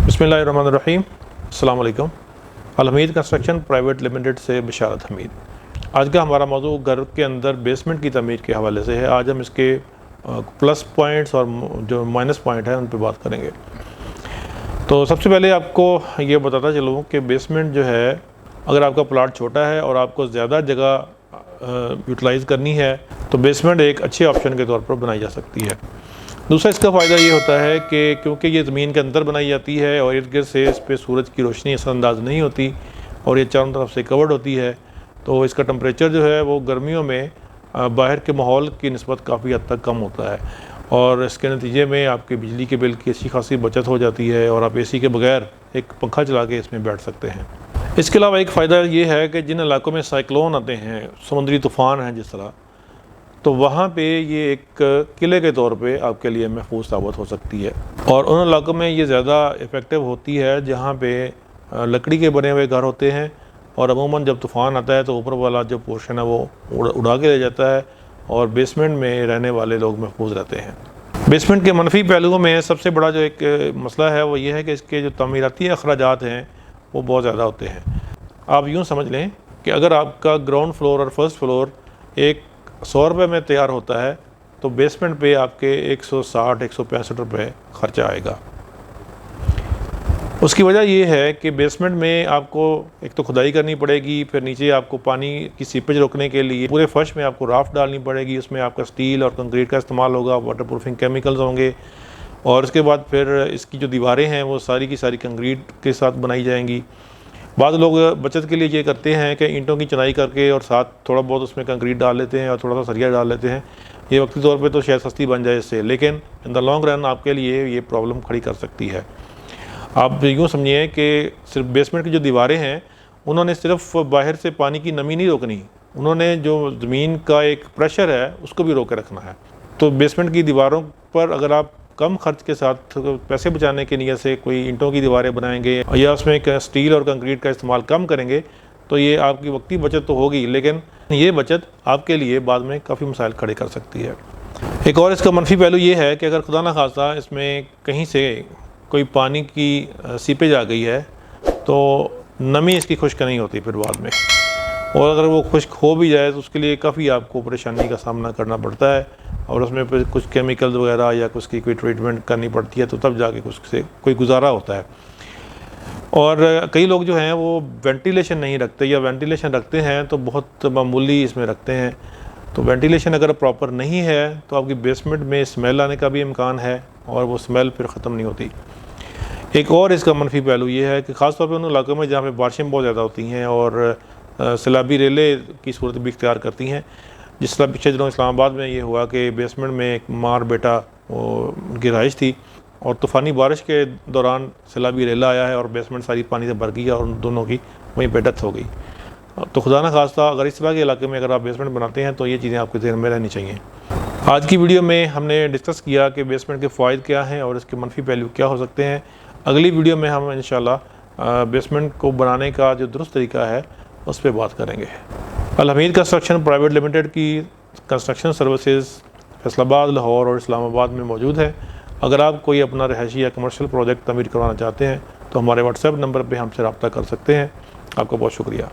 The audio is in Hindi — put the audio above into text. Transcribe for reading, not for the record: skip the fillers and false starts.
बिस्मिल्लाहिर्रहमानिर्रहीम। अस्सलाम वालेकुम। अल हमीद कंस्ट्रक्शन प्राइवेट लिमिटेड से बशारत हमीद। आज का हमारा मौजू घर के अंदर बेसमेंट की तमीर के हवाले से है। आज हम इसके प्लस पॉइंट्स और जो माइनस पॉइंट है उन पर बात करेंगे। तो सबसे पहले आपको ये बताता चलूँ कि बेसमेंट जो है, अगर आपका प्लाट छोटा है और आपको ज़्यादा जगह यूटिलाइज़ करनी है तो बेसमेंट एक अच्छे ऑप्शन के तौर पर बनाई जा सकती है। दूसरा इसका फ़ायदा ये होता है कि क्योंकि ये ज़मीन के अंदर बनाई जाती है और इर्द गिर्द से इस पर सूरज की रोशनी असरअंदाज नहीं होती और ये चारों तरफ से कवर्ड होती है, तो इसका टेम्परेचर जो है वो गर्मियों में बाहर के माहौल की निस्बत काफ़ी हद तक कम होता है और इसके नतीजे में आपके बिजली के बिल की अच्छी खासी बचत हो जाती है और आप एसी के बगैर एक पंखा चला के इसमें बैठ सकते हैं। इसके अलावा एक फ़ायदा ये है कि जिन इलाकों में साइक्लोन आते हैं, समुद्री तूफ़ान हैं जिस तरह, तो वहाँ पे ये एक किले के तौर पे आपके लिए महफूज साबित हो सकती है। और उन इलाकों में ये ज़्यादा इफ़ेक्टिव होती है जहाँ पे लकड़ी के बने हुए घर होते हैं और अमूमन जब तूफ़ान आता है तो ऊपर वाला जो पोर्शन है वो उड़ा के ले जाता है और बेसमेंट में रहने वाले लोग महफूज रहते हैं। बेसमेंट के मनफी पहलुओं में सबसे बड़ा जो एक मसला है वो ये है कि इसके जो तमीराती अखराजात हैं वो बहुत ज़्यादा होते हैं। आप यूँ समझ लें कि अगर आपका ग्राउंड फ्लोर और फर्स्ट फ्लोर एक 100 रुपये में तैयार होता है तो बेसमेंट पे आपके 160-165 रुपये खर्चा आएगा। उसकी वजह ये है कि बेसमेंट में आपको एक तो खुदाई करनी पड़ेगी, फिर नीचे आपको पानी की सीपेज रोकने के लिए पूरे फर्श में आपको राफ्ट डालनी पड़ेगी, उसमें आपका स्टील और कंक्रीट का इस्तेमाल होगा, वाटरप्रूफिंग केमिकल्स होंगे और उसके बाद फिर इसकी जो दीवारें हैं वो सारी की सारी कंक्रीट के साथ बनाई जाएंगी। बाद लोग बचत के लिए ये करते हैं कि ईंटों की चिनाई करके और साथ थोड़ा बहुत उसमें कंक्रीट डाल लेते हैं और थोड़ा सा सरिया डाल लेते हैं। ये वक्ती तौर पे तो शायद सस्ती बन जाए इससे, लेकिन इन द लॉन्ग रन आपके लिए ये प्रॉब्लम खड़ी कर सकती है। आप यूँ समझिए कि सिर्फ बेसमेंट की जो दीवारें हैं उन्होंने सिर्फ बाहर से पानी की नमी नहीं रोकनी, उन्होंने जो ज़मीन का एक प्रेशर है उसको भी रोके रखना है। तो बेसमेंट की दीवारों पर अगर आप कम खर्च के साथ पैसे बचाने की नियत से कोई ईंटों की दीवारें बनाएंगे या उसमें स्टील और कंक्रीट का इस्तेमाल कम करेंगे तो ये आपकी वक्ती बचत तो होगी, लेकिन ये बचत आपके लिए बाद में काफ़ी मसाइल खड़े कर सकती है। एक और इसका मनफी पहलू ये है कि अगर खुदा न खास्ता इसमें कहीं से कोई पानी की सीपेज आ गई है तो नमी इसकी खुश्क नहीं होती फिर बाद में, और अगर वो खुश्क हो भी जाए तो उसके लिए काफ़ी आपको परेशानी का सामना करना पड़ता है और उसमें फिर कुछ केमिकल्स वगैरह या कुछ की कोई ट्रीटमेंट करनी पड़ती है, तो तब जाके कुछ से कोई गुजारा होता है। और कई लोग जो हैं वो वेंटिलेशन नहीं रखते या वेंटिलेशन रखते हैं तो बहुत मामूली इसमें रखते हैं। तो वेंटिलेशन अगर प्रॉपर नहीं है तो आपकी बेसमेंट में स्मेल आने का भी इम्कान है और वो स्मेल फिर ख़त्म नहीं होती। एक और इसका मनफी पहलू ये है कि ख़ासतौर पर उन इलाकों में जहाँ पर बारिशें बहुत ज़्यादा होती हैं और सैलाबी रेले की सूरत भी इख्तियार करती हैं। जिस तरह पिछले दिनों इस्लामाबाद में ये हुआ कि बेसमेंट में एक माँ और बेटा उनकी रहाइश थी और तूफ़ानी बारिश के दौरान सैलाबी रेला आया है और बेसमेंट सारी पानी से भर गई और उन दोनों की वहीं पे डेथ हो गई। तो खुदा न खास्ता अगर इस तरह के इलाके में अगर आप बेसमेंट बनाते हैं तो ये चीज़ें आपके ज़हन में रहनी चाहिए। आज की वीडियो में हमने डिस्कस किया कि बेसमेंट के फ़ायदे क्या हैं और इसके मनफी पहलू क्या हो सकते हैं। अगली वीडियो में हम इंशाल्लाह बेसमेंट को बनाने का जो दुरुस्त तरीका है उस पर बात करेंगे। अल हमीद कंस्ट्रक्शन प्राइवेट लिमिटेड की कंस्ट्रक्शन सर्विसेज फैसलाबाद, लाहौर और इस्लामाबाद में मौजूद है। अगर आप कोई अपना रहायशी या कमर्शियल प्रोजेक्ट तमीर करवाना चाहते हैं तो हमारे व्हाट्सएप नंबर पर हमसे रब्ता कर सकते हैं। आपका बहुत शुक्रिया।